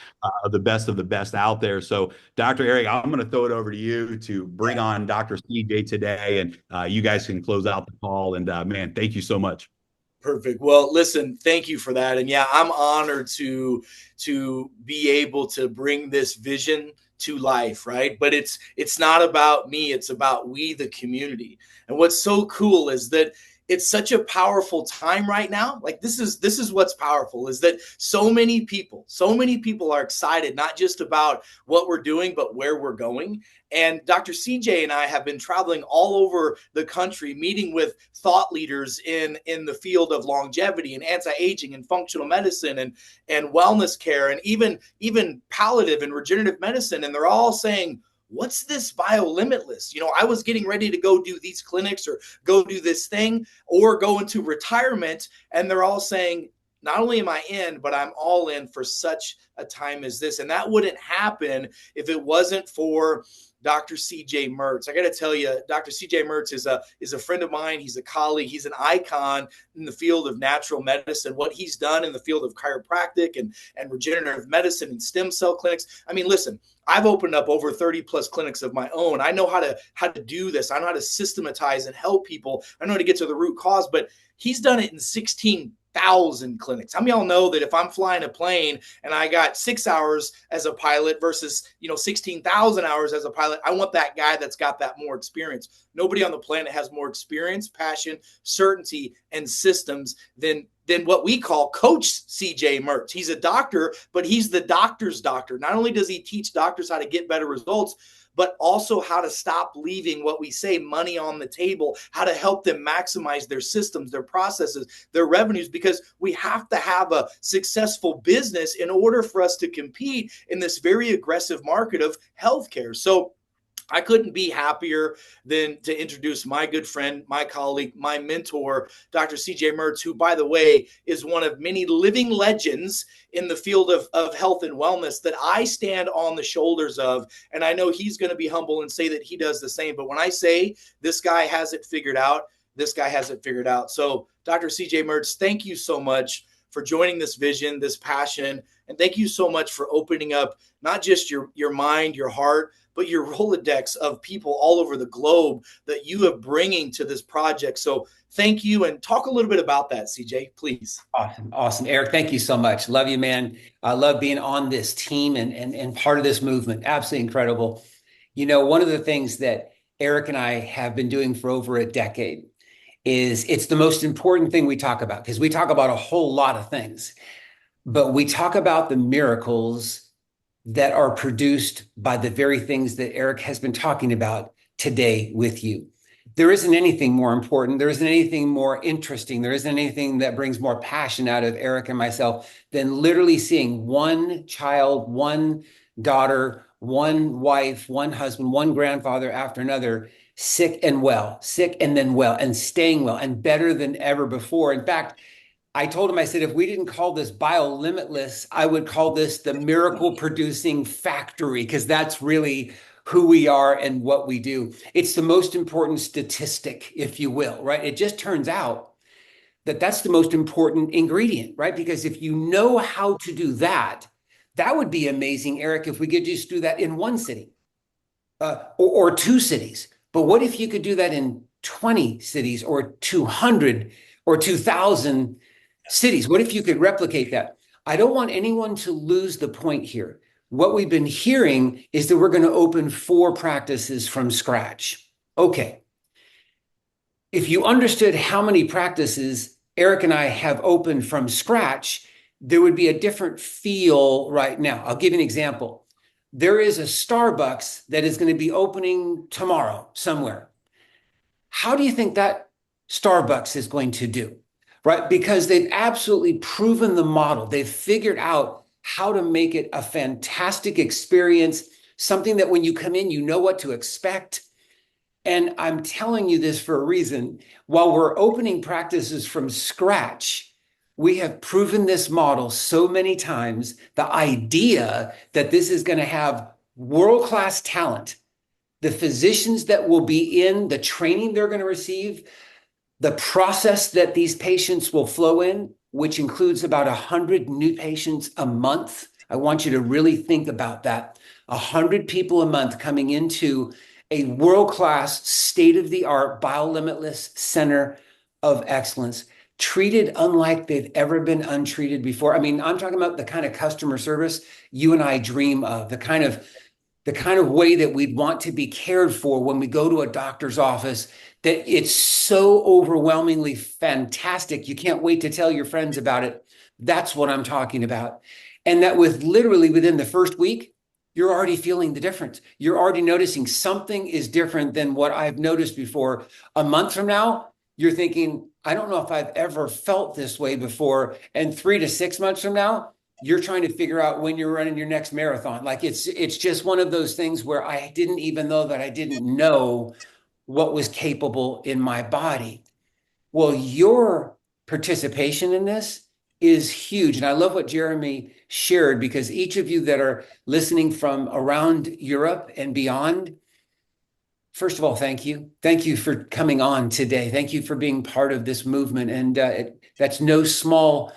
of the best out there. So, Dr. Eric, I'm going to throw it over to you to bring on Dr. CJ today, and you guys can close out the call. And man, thank you so much. Perfect. Well, listen, thank you for that. And yeah, I'm honored to be able to bring this vision to life, right? But it's not about me, it's about we, the community. And what's so cool is that it's such a powerful time right now. Like this is what's powerful, is that so many people are excited, not just about what we're doing, but where we're going. And Dr. CJ and I have been traveling all over the country, meeting with thought leaders in the field of longevity and anti-aging and functional medicine and wellness care, and even palliative and regenerative medicine. And they're all saying, what's this Biolimitless? You know, I was getting ready to go do these clinics or go do this thing or go into retirement. And they're all saying, not only am I in, but I'm all in for such a time as this. And that wouldn't happen if it wasn't for Dr. CJ Mertz. I got to tell you, Dr. CJ Mertz is a friend of mine. He's a colleague. He's an icon in the field of natural medicine. What he's done in the field of chiropractic and regenerative medicine and stem cell clinics. I mean, listen, I've opened up over 30 plus clinics of my own. I know how to do this. I know how to systematize and help people. I know how to get to the root cause, but he's done it in 16,000 clinics. How many of y'all know that if I'm flying a plane and I got 6 hours as a pilot versus 16,000 hours as a pilot, I want that guy that's got that more experience. Nobody on the planet has more experience, passion, certainty, and systems than what we call Coach CJ Mertz. He's a doctor, but he's the doctor's doctor. Not only does he teach doctors how to get better results, but also how to stop leaving what we say money on the table, how to help them maximize their systems, their processes, their revenues, because we have to have a successful business in order for us to compete in this very aggressive market of healthcare. So I couldn't be happier than to introduce my good friend, my colleague, my mentor, Dr. CJ Mertz, who, by the way, is one of many living legends in the field of health and wellness that I stand on the shoulders of. And I know he's going to be humble and say that he does the same. But when I say this guy has it figured out, this guy has it figured out. So, Dr. CJ Mertz, thank you so much for joining this vision, this passion. And thank you so much for opening up not just your mind, your heart, but your Rolodex of people all over the globe that you are bringing to this project. So thank you. And talk a little bit about that, CJ, please. Awesome. Eric, thank you so much. Love you, man. I love being on this team and part of this movement. Absolutely incredible. One of the things that Eric and I have been doing for over a decade is it's the most important thing we talk about, because we talk about a whole lot of things, but we talk about the miracles that are produced by the very things that Eric has been talking about today with you. There isn't anything more important. There isn't anything more interesting. There isn't anything that brings more passion out of Eric and myself than literally seeing one child, one daughter, one wife, one husband, one grandfather after another sick and well, sick and then well, and staying well and better than ever before. In fact, I told him, I said, if we didn't call this Biolimitless, I would call this the miracle producing factory, because that's really who we are and what we do. It's the most important statistic, if you will, right? It just turns out that that's the most important ingredient, right? Because if you know how to do that, that would be amazing, Eric, if we could just do that in one city or two cities. But what if you could do that in 20 cities or 200 or 2,000 cities? What if you could replicate that? I don't want anyone to lose the point here. What we've been hearing is that we're going to open 4 practices from scratch. Okay. If you understood how many practices Eric and I have opened from scratch, there would be a different feel right now. I'll give you an example. There is a Starbucks that is going to be opening tomorrow somewhere. How do you think that Starbucks is going to do? Right? Because they've absolutely proven the model. They've figured out how to make it a fantastic experience, something that when you come in, you know what to expect. And I'm telling you this for a reason. While we're opening practices from scratch, we have proven this model so many times. The idea that this is going to have world-class talent, the physicians that will be in, the training they're going to receive, the process that these patients will flow in, which includes about 100 new patients a month. I want you to really think about that. 100 people a month coming into a world-class, state-of-the-art, biolimitless center of excellence, treated unlike they've ever been untreated before. I mean, I'm talking about the kind of customer service you and I dream of, the kind of way that we'd want to be cared for when we go to a doctor's office, that it's so overwhelmingly fantastic. You can't wait to tell your friends about it. That's what I'm talking about. And that with literally within the first week, you're already feeling the difference. You're already noticing something is different than what I've noticed before. A month from now, you're thinking, I don't know if I've ever felt this way before. And 3 to 6 months from now, you're trying to figure out when you're running your next marathon. Like it's just one of those things where I didn't even know that I didn't know what was capable in my body. Well, your participation in this is huge. And I love what Jeremy shared, because each of you that are listening from around Europe and beyond, first of all, thank you. Thank you for coming on today. Thank you for being part of this movement. And that's no small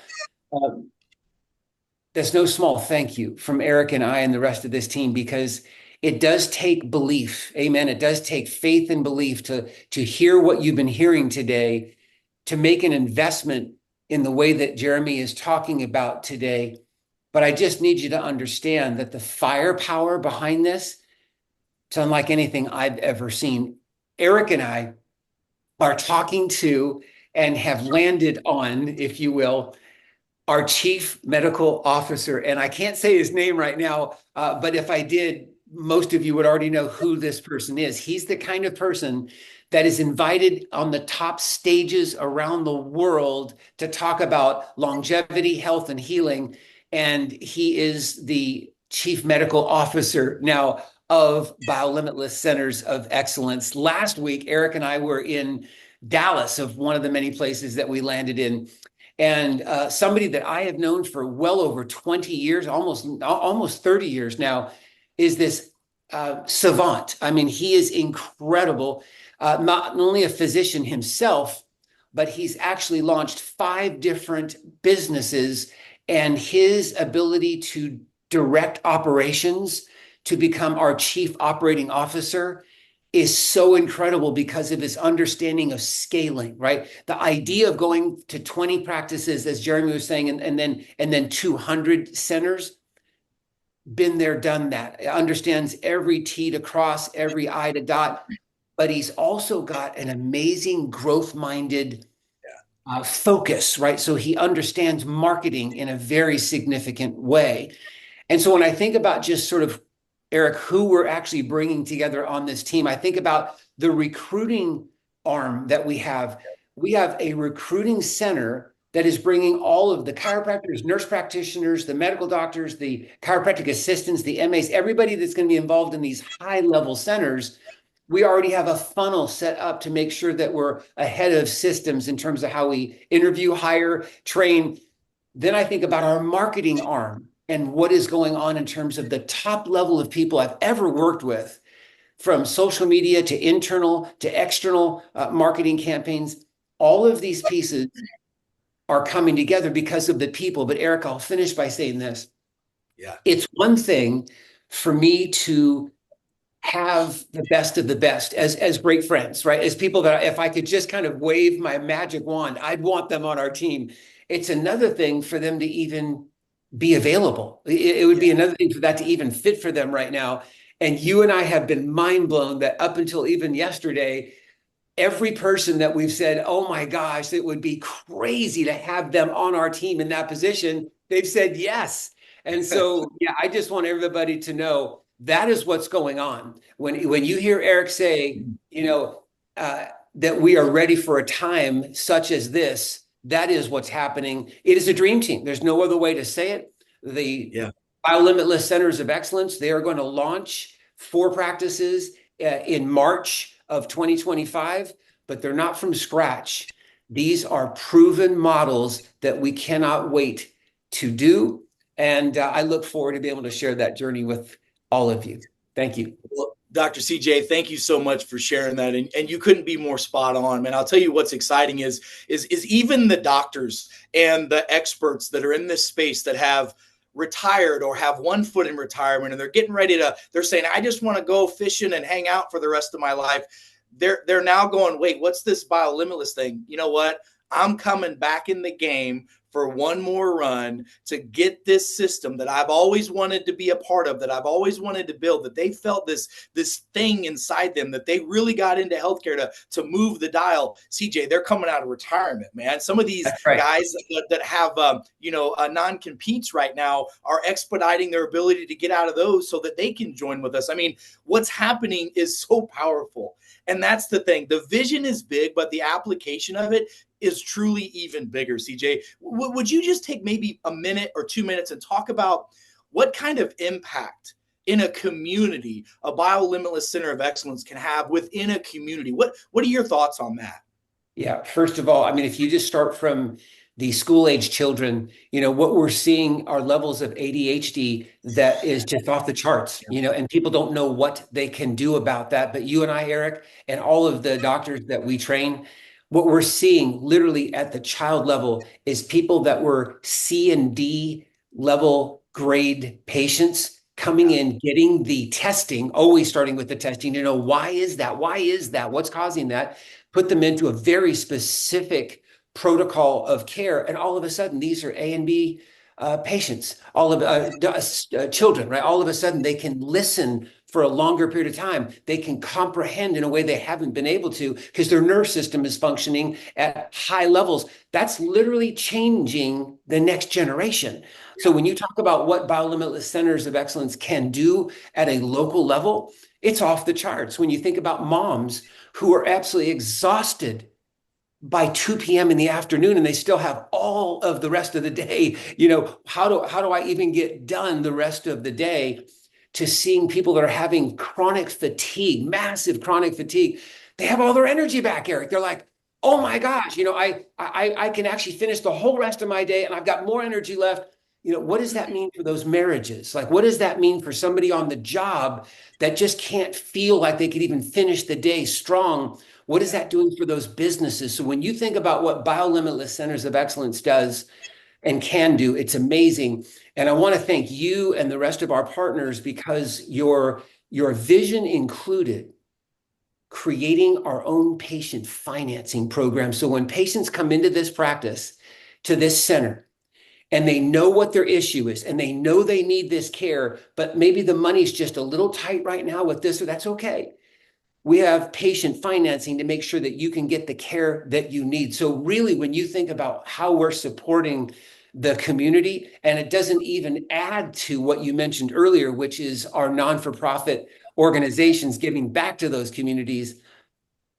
thank you from Eric and I and the rest of this team, because it does take belief. Amen. It does take faith and belief to hear what you've been hearing today, to make an investment in the way that Jeremy is talking about today. But I just need you to understand that the firepower behind this is unlike anything I've ever seen. Eric and I are talking to and have landed on, if you will, our chief medical officer. And I can't say his name right now, but if I did, most of you would already know who this person is. He's the kind of person that is invited on the top stages around the world to talk about longevity, health, and healing. And he is the chief medical officer now of Biolimitless Centers of Excellence. Last week, Eric and I were in Dallas, of one of the many places that we landed in. And somebody that I have known for well over 20 years, almost 30 years now, is this savant. I mean, he is incredible. Not only a physician himself, but he's actually launched 5 different businesses, and his ability to direct operations, to become our chief operating officer, is so incredible because of his understanding of scaling, right? The idea of going to 20 practices, as Jeremy was saying, and then 200 centers. Been there, done that. Understands every T to cross, every I to dot. but he's also got an amazing growth-minded focus, right? So he understands marketing in a very significant way. And so when I think about just sort of, Eric, who we're actually bringing together on this team, I think about the recruiting arm that we have. We have a recruiting center that is bringing all of the chiropractors, nurse practitioners, the medical doctors, the chiropractic assistants, the MAs, everybody that's going to be involved in these high-level centers. We already have a funnel set up to make sure that we're ahead of systems in terms of how we interview, hire, train. Then I think about our marketing arm and what is going on in terms of the top level of people I've ever worked with, from social media to internal to external marketing campaigns. All of these pieces are coming together because of the people. But Eric, I'll finish by saying this. Yeah. It's one thing for me to have the best of the best as great friends, right? As people that if I could just kind of wave my magic wand, I'd want them on our team. It's another thing for them to even be available. It would be another thing for that to even fit for them right now. And you and I have been mind blown that up until even yesterday, every person that we've said, oh my gosh, it would be crazy to have them on our team in that position, they've said yes. And so, yeah, I just want everybody to know that is what's going on. When you hear Eric say, that we are ready for a time such as this, that is what's happening. It is a dream team. There's no other way to say it. The Biolimitless Centers of Excellence, they are going to launch 4 practices in March of 2025, but they're not from scratch. These are proven models that we cannot wait to do. And I look forward to being able to share that journey with all of you. Thank you. Well, Dr. CJ, thank you so much for sharing that. And you couldn't be more spot on, man. I'll tell you what's exciting is even the doctors and the experts that are in this space that have retired or have one foot in retirement and they're getting ready to, they're saying, I just want to go fishing and hang out for the rest of my life. They're now going, wait, what's this Biolimitless thing? You know what? I'm coming back in the game for one more run to get this system that I've always wanted to be a part of, that I've always wanted to build, that they felt this thing inside them, that they really got into healthcare to move the dial. CJ, they're coming out of retirement, man. Some of these guys that have, non-competes right now are expediting their ability to get out of those so that they can join with us. I mean, what's happening is so powerful. And that's the thing. The vision is big, but the application of it is truly even bigger. CJ, would you just take maybe a minute or 2 minutes and talk about what kind of impact in a community a Biolimitless Center of Excellence can have within a community? What are your thoughts on that? Yeah, first of all, I mean, if you just start from the school-age children, what we're seeing are levels of ADHD that is just off the charts, and people don't know what they can do about that. But you and I, Eric, and all of the doctors that we train, what we're seeing literally at the child level is people that were C and D level grade patients coming in, getting the testing, always starting with the testing, why is that? Why is that? What's causing that? Put them into a very specific protocol of care. And all of a sudden, these are A and B patients, all of children, right? All of a sudden, they can listen for a longer period of time. They can comprehend in a way they haven't been able to because their nerve system is functioning at high levels. That's literally changing the next generation. So when you talk about what Biolimitless Centers of Excellence can do at a local level, it's off the charts. When you think about moms who are absolutely exhausted by 2 p.m. in the afternoon and they still have all of the rest of the day, how do I even get done the rest of the day? To seeing people that are having chronic fatigue, massive chronic fatigue, they have all their energy back, Eric. They're like, oh my gosh, I can actually finish the whole rest of my day and I've got more energy left. What does that mean for those marriages? Like, what does that mean for somebody on the job that just can't feel like they could even finish the day strong? What is that doing for those businesses? So when you think about what Biolimitless Centers of Excellence does and can do, it's amazing. And I want to thank you and the rest of our partners because your vision included creating our own patient financing program. So when patients come into this practice, to this center, and they know what their issue is, and they know they need this care, but maybe the money's just a little tight right now with this, or that's okay. We have patient financing to make sure that you can get the care that you need. So really, when you think about how we're supporting the community, and it doesn't even add to what you mentioned earlier, which is our non-for-profit organizations giving back to those communities,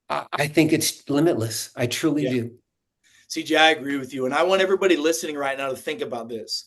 I think it's limitless. I truly do. CJ, I agree with you. And I want everybody listening right now to think about this.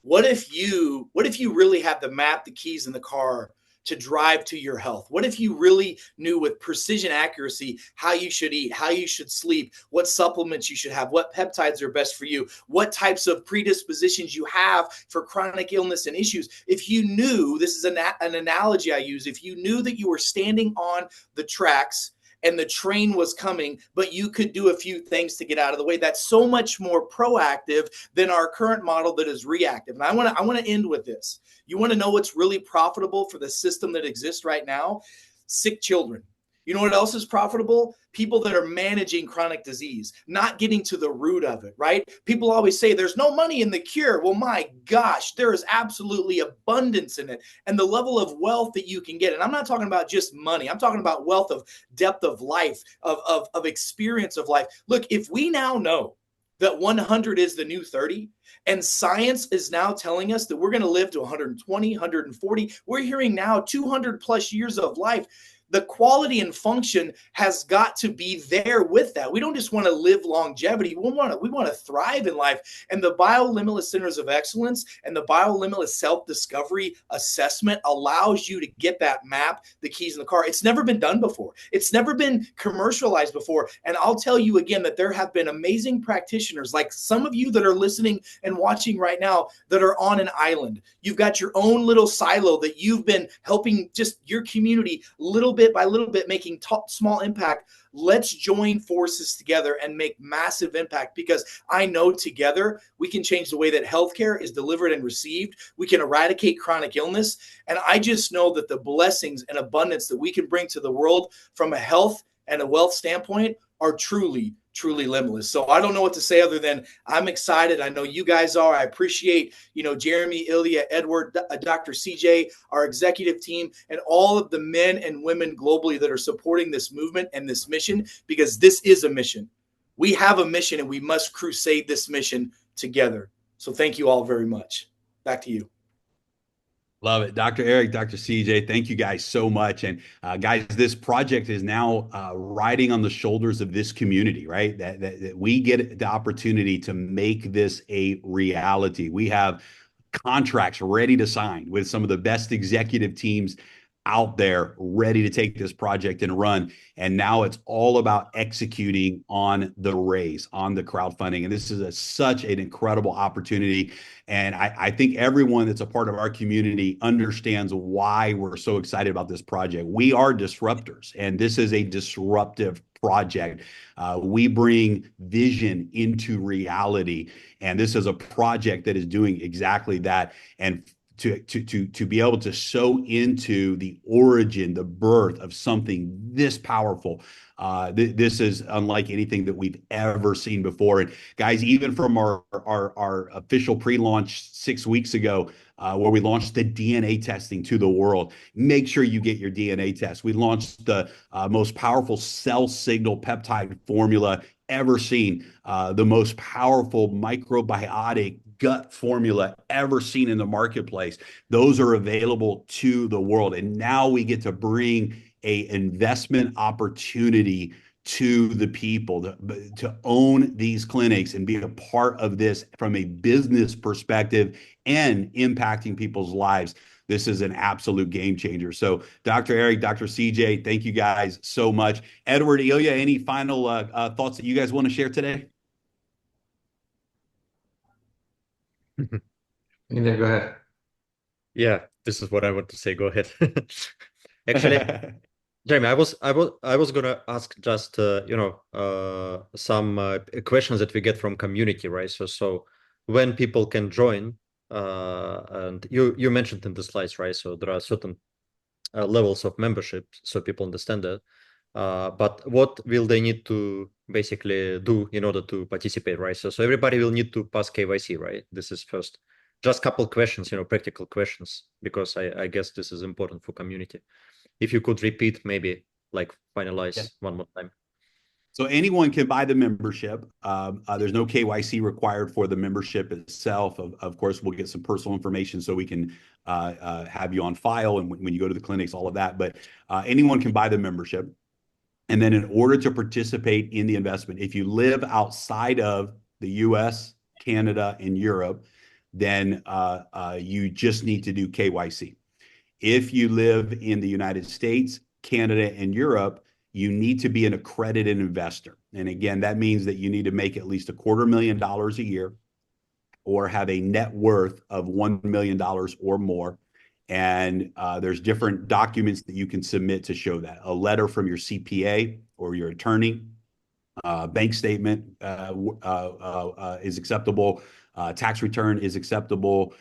What if you really had the map, the keys in the car to drive to your health? What if you really knew with precision accuracy how you should eat, how you should sleep, what supplements you should have, what peptides are best for you, what types of predispositions you have for chronic illness and issues? If you knew, this is an analogy I use, if you knew that you were standing on the tracks and the train was coming, but you could do a few things to get out of the way, that's so much more proactive than our current model that is reactive. And I want to end with this. You want to know what's really profitable for the system that exists right now? Sick children. You know what else is profitable? People that are managing chronic disease, not getting to the root of it, right? People always say there's no money in the cure. Well, my gosh, there is absolutely abundance in it. And the level of wealth that you can get. And I'm not talking about just money. I'm talking about wealth of depth of life, of experience of life. Look, if we now know that 100 is the new 30, and science is now telling us that we're going to live to 120, 140, we're hearing now 200 plus years of life. The quality and function has got to be there with that. We don't just want to live longevity. We want to thrive in life. And the Biolimitless Centers of Excellence and the Biolimitless Self-Discovery Assessment allows you to get that map, the keys in the car. It's never been done before. It's never been commercialized before. And I'll tell you again that there have been amazing practitioners like some of you that are listening and watching right now that are on an island. You've got your own little silo that you've been helping just your community little bit by little bit, making small impact. Let's join forces together and make massive impact, because I know together we can change the way that healthcare is delivered and received. We can eradicate chronic illness. And I just know that the blessings and abundance that we can bring to the world from a health and a wealth standpoint are truly, truly limitless. So I don't know what to say other than I'm excited. I know you guys are. I appreciate, Jeremy, Ilya, Edward, Dr. CJ, our executive team, and all of the men and women globally that are supporting this movement and this mission, because this is a mission. We have a mission and we must crusade this mission together. So thank you all very much. Back to you. Love it. Dr. Eric, Dr. CJ, thank you guys so much. And guys, this project is now riding on the shoulders of this community, right? That we get the opportunity to make this a reality. We have contracts ready to sign with some of the best executive teams out there ready to take this project and run. And now it's all about executing on the raise, on the crowdfunding. And this is such an incredible opportunity. And I think everyone that's a part of our community understands why we're so excited about this project. We are disruptors, and this is a disruptive project. We bring vision into reality, and this is a project that is doing exactly that. And to be able to sow into the origin, the birth of something this powerful. This is unlike anything that we've ever seen before. And guys, even from our official pre-launch 6 weeks ago, where we launched the DNA testing to the world, make sure you get your DNA test. We launched the most powerful cell signal peptide formula ever seen, the most powerful microbiotic gut formula ever seen in the marketplace. Those are available to the world. And now we get to bring a investment opportunity to the people to own these clinics and be a part of this from a business perspective and impacting people's lives. This is an absolute game changer. So Dr. Eric, Dr. CJ, thank you guys so much. Edward, Ilya, any final thoughts that you guys want to share today? Either go ahead. Yeah, this is what I want to say. Go ahead. Actually, Jeremy, I was gonna ask just some questions that we get from community, right? So when people can join, and you mentioned in the slides, right? So there are certain levels of membership, so people understand that. But what will they need to basically do in order to participate, right? So everybody will need to pass KYC, right? This is first. Just couple questions, practical questions, because I guess this is important for community. If you could repeat maybe like finalize one more time. So anyone can buy the membership. There's no KYC required for the membership itself. Of course, we'll get some personal information so we can have you on file and when you go to the clinics, all of that. But anyone can buy the membership. And then in order to participate in the investment, if you live outside of the US, Canada, and Europe, then you just need to do KYC. If you live in the United States, Canada, and Europe, you need to be an accredited investor. And again, that means that you need to make at least $250,000 a year or have a net worth of $1 million or more. And there's different documents that you can submit to show that. A letter from your CPA or your attorney, bank statement is acceptable. Tax return is acceptable.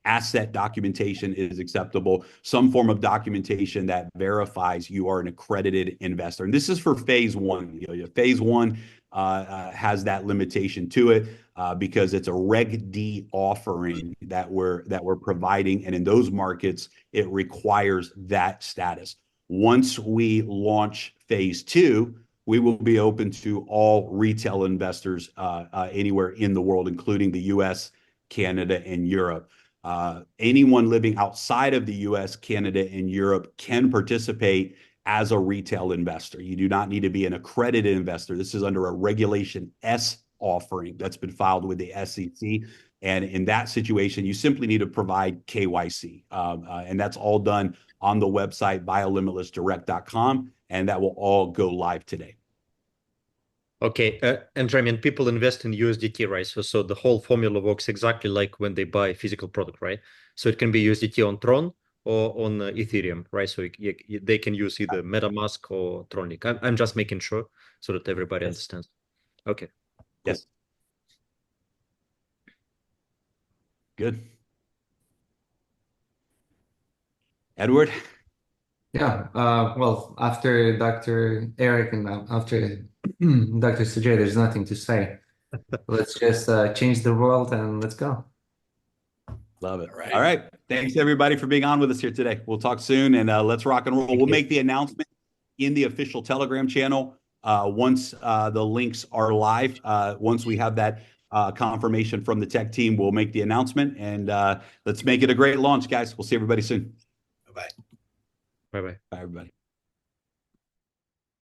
Asset documentation is acceptable. Some form of documentation that verifies you are an accredited investor. And this is for phase one. Phase one has that limitation to it because it's a Reg D offering that we're providing, and in those markets, it requires that status. Once we launch phase two, we will be open to all retail investors anywhere in the world, including the US, Canada, and Europe. Anyone living outside of the US, Canada, and Europe can participate as a retail investor. You do not need to be an accredited investor. This is under a Regulation S offering that's been filed with the SEC. And in that situation, you simply need to provide KYC. And that's all done on the website, biolimitlessdirect.com. And that will all go live today. Okay, and I mean, people invest in USDT, right? So the whole formula works exactly like when they buy a physical product, right? So it can be USDT on Tron or on Ethereum, right? So they can use either MetaMask or Tronlink. I'm just making sure so that everybody understands. Okay. Cool. Yes. Good. Edward? Yeah, well, after Dr. Eric and after Dr. Sujay, there's nothing to say. Let's just change the world and let's go. Love it. All right. Thanks, everybody, for being on with us here today. We'll talk soon, and let's rock and roll. We'll make the announcement in the official Telegram channel once the links are live. Once we have that confirmation from the tech team, we'll make the announcement, and let's make it a great launch, guys. We'll see everybody soon. Bye-bye. Bye-bye. Bye, everybody.